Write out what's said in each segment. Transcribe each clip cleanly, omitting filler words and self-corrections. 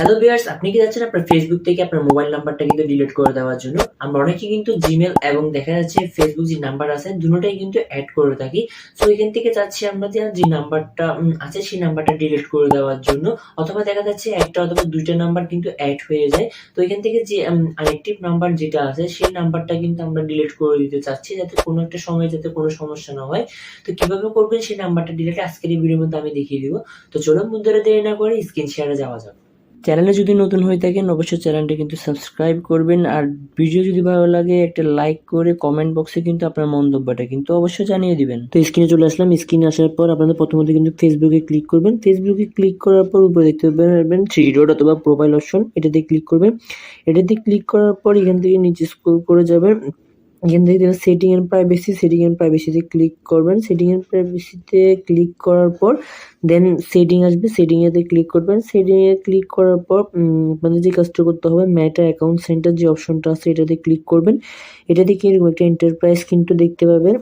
Hello viewers, আপনি কি চাচ্ছেন আপনার ফেসবুক থেকে আপনার মোবাইল নাম্বারটা কিন্তু ডিলিট করে দেওয়ার জন্য? আমরা অনেকে কিন্তু জিমেল এবং দেখা যাচ্ছে ফেসবুক যে নাম্বার আছে দুটোটাই কিন্তু এড করে থাকি। সো এখান থেকে চাচ্ছি আমরা যে নাম্বারটা আছে সেই নাম্বারটা ডিলিট করে দেওয়ার জন্য, অথবা দেখা যাচ্ছে একটা অথবা দুইটা নাম্বার কিন্তু এড হয়ে যায়। তো এখান থেকে যে আনএক্টিভ নাম্বার যেটা আছে সেই নাম্বারটা কিন্তু আমরা ডিলিট করে দিতে চাচ্ছি, যাতে কোনো একটা সময় যাতে কোনো সমস্যা না হয়। তো কিভাবে করবেন সেই নাম্বারটা ডিলিট আজকের এই ভিডিওর মধ্যে আমি দেখিয়ে দিব। তো চলুন বন্ধুরা, দেরি না করে স্ক্রিন শেয়ারে যাওয়া যাক। চ্যানেলে যদি নতুন হয়ে থাকেন অবশ্যই চ্যানেলটি কিন্তু সাবস্ক্রাইব করবেন, আর ভিডিও যদি ভালো লাগে একটা লাইক করে কমেন্ট বক্সে কিন্তু আপনার মন্তব্যটা কিন্তু অবশ্যই জানিয়ে দিবেন। তো স্ক্রিনে চলে আসলাম। স্ক্রিনে আসার পর আপনাদের প্রথমত কিন্তু ফেসবুকে ক্লিক করবেন। ফেসবুকে ক্লিক করার পর উপরে দেখতে পাবেন থ্রি ডট অথবা প্রোফাইল অপশন, এটাতে ক্লিক করবেন। এটাতে ক্লিক করার পর এখান থেকে নিচে স্ক্রল করে যাবেন। এখান থেকে দেখবেন setting and privacy, setting and প্রাইভেসিতে ক্লিক করবেন। সেটিং এন্ড প্রাইভেসিতে ক্লিক করার পর দেন সেটিং আসবে, সেটিং এতে ক্লিক করবেন। সেটিং এ ক্লিক করার পর আপনাদের যে কাজটা করতে হবে, মেটা অ্যাকাউন্ট সেন্টার যে অপশনটা আছে এটাতে ক্লিক করবেন। এটা থেকে এরকম একটা এন্টারপ্রাইজ কিন্তু দেখতে পাবেন।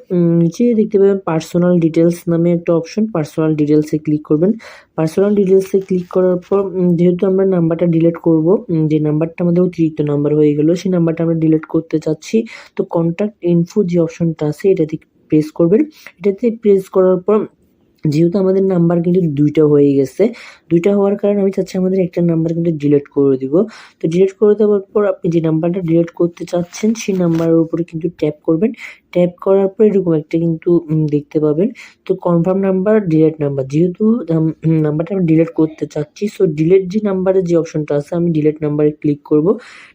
নিচে দেখতে পাবেন পার্সোনাল ডিটেলস নামে একটা অপশন, পার্সোনাল ডিটেলসে ক্লিক করবেন। পার্সোনাল ডিটেলসে ক্লিক করার পর যেহেতু আমরা নাম্বারটা ডিলিট করব, যে নাম্বারটা আমাদের অতিরিক্ত নাম্বার হয়ে গেল সেই নাম্বারটা আমরা ডিলিট করতে চাচ্ছি। তো কন্টাক্ট ইনফো যে অপশনটা আছে এটাতে প্রেস করবেন। এটাতে প্রেস করার পর যেহেতু আমাদের নাম্বার কিন্তু দুইটা হয়ে গেছে, দুইটা হওয়ার কারণে আমি চাচ্ছি আমাদের একটা নাম্বার কিন্তু ডিলিট করে দিব। তো ডিলিট করে দেওয়ার পর আপনি যে নাম্বারটা ডিলিট করতে চাচ্ছেন সেই নাম্বারের উপরে কিন্তু ট্যাপ করবেন। ট্যাপ করার পর এরকম একটা কিন্তু দেখতে পাবেন। তো কনফার্ম নাম্বার, ডিলিট নাম্বার, যেহেতু নাম্বারটা আমি ডিলিট করতে চাচ্ছি, সো ডিলিট যে নাম্বারের যে অপশনটা আছে আমি ডিলিট নাম্বারে ক্লিক করব।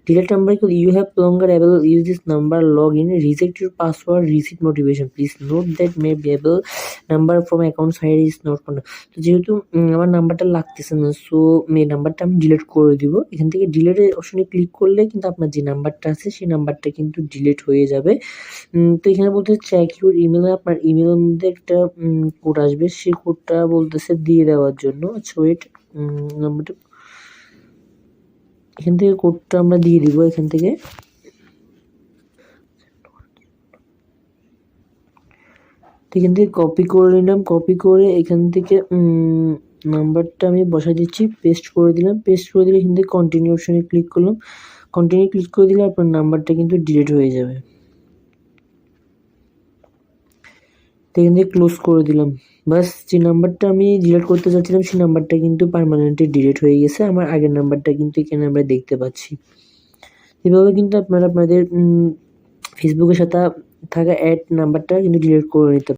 ডিলিট নাম্বারে you have longer avail use this number, log in, reject your password, receive notification, please note that may be avail number from account side is not contact. তো যেহেতু আমার নাম্বারটা লাগতেছে না, সো এই নাম্বারটা আমি ডিলিট করে দিব। এখান থেকে ডিলিটের অপশনে ক্লিক করলে কিন্তু আপনার যে নাম্বারটা আছে সেই নাম্বারটা কিন্তু ডিলিট হয়ে যাবে। তো এখানে বলতেছে চেক ইউর ইমেল, আপনার ইমেলের মধ্যে একটা কোড আসবে, সেই কোডটা বলতেছে দিয়ে দেওয়ার জন্য। আচ্ছা ওয়েট, নাম্বারটা এখান থেকে কোডটা আমরা দিয়ে দিব। এখান থেকে কপি করে নিলাম। কপি করে এখান থেকে নাম্বারটা আমি বসাই দিচ্ছি, পেস্ট করে দিলাম। পেস্ট করে দিলে এখান থেকে কন্টিনিউ অপশনে ক্লিক করলাম। কন্টিনিউ ক্লিক করে দিলে আপনার নাম্বারটা কিন্তু ডিলিট হয়ে যাবে। তো এখান থেকে ক্লোজ করে দিলাম। বাস, যে নাম্বারটা আমি ডিলিট করতে চাচ্ছিলাম সেই নাম্বারটা কিন্তু পার্মানেন্টলি ডিলিট হয়ে গেছে। আমার আগের নাম্বারটা কিন্তু এখানে আমরা দেখতে পাচ্ছি। এভাবে কিন্তু আপনারা আপনাদের ফেসবুকের সাথে থাকা অ্যাড নাম্বারটা কিন্তু ডিলিট করে নিতে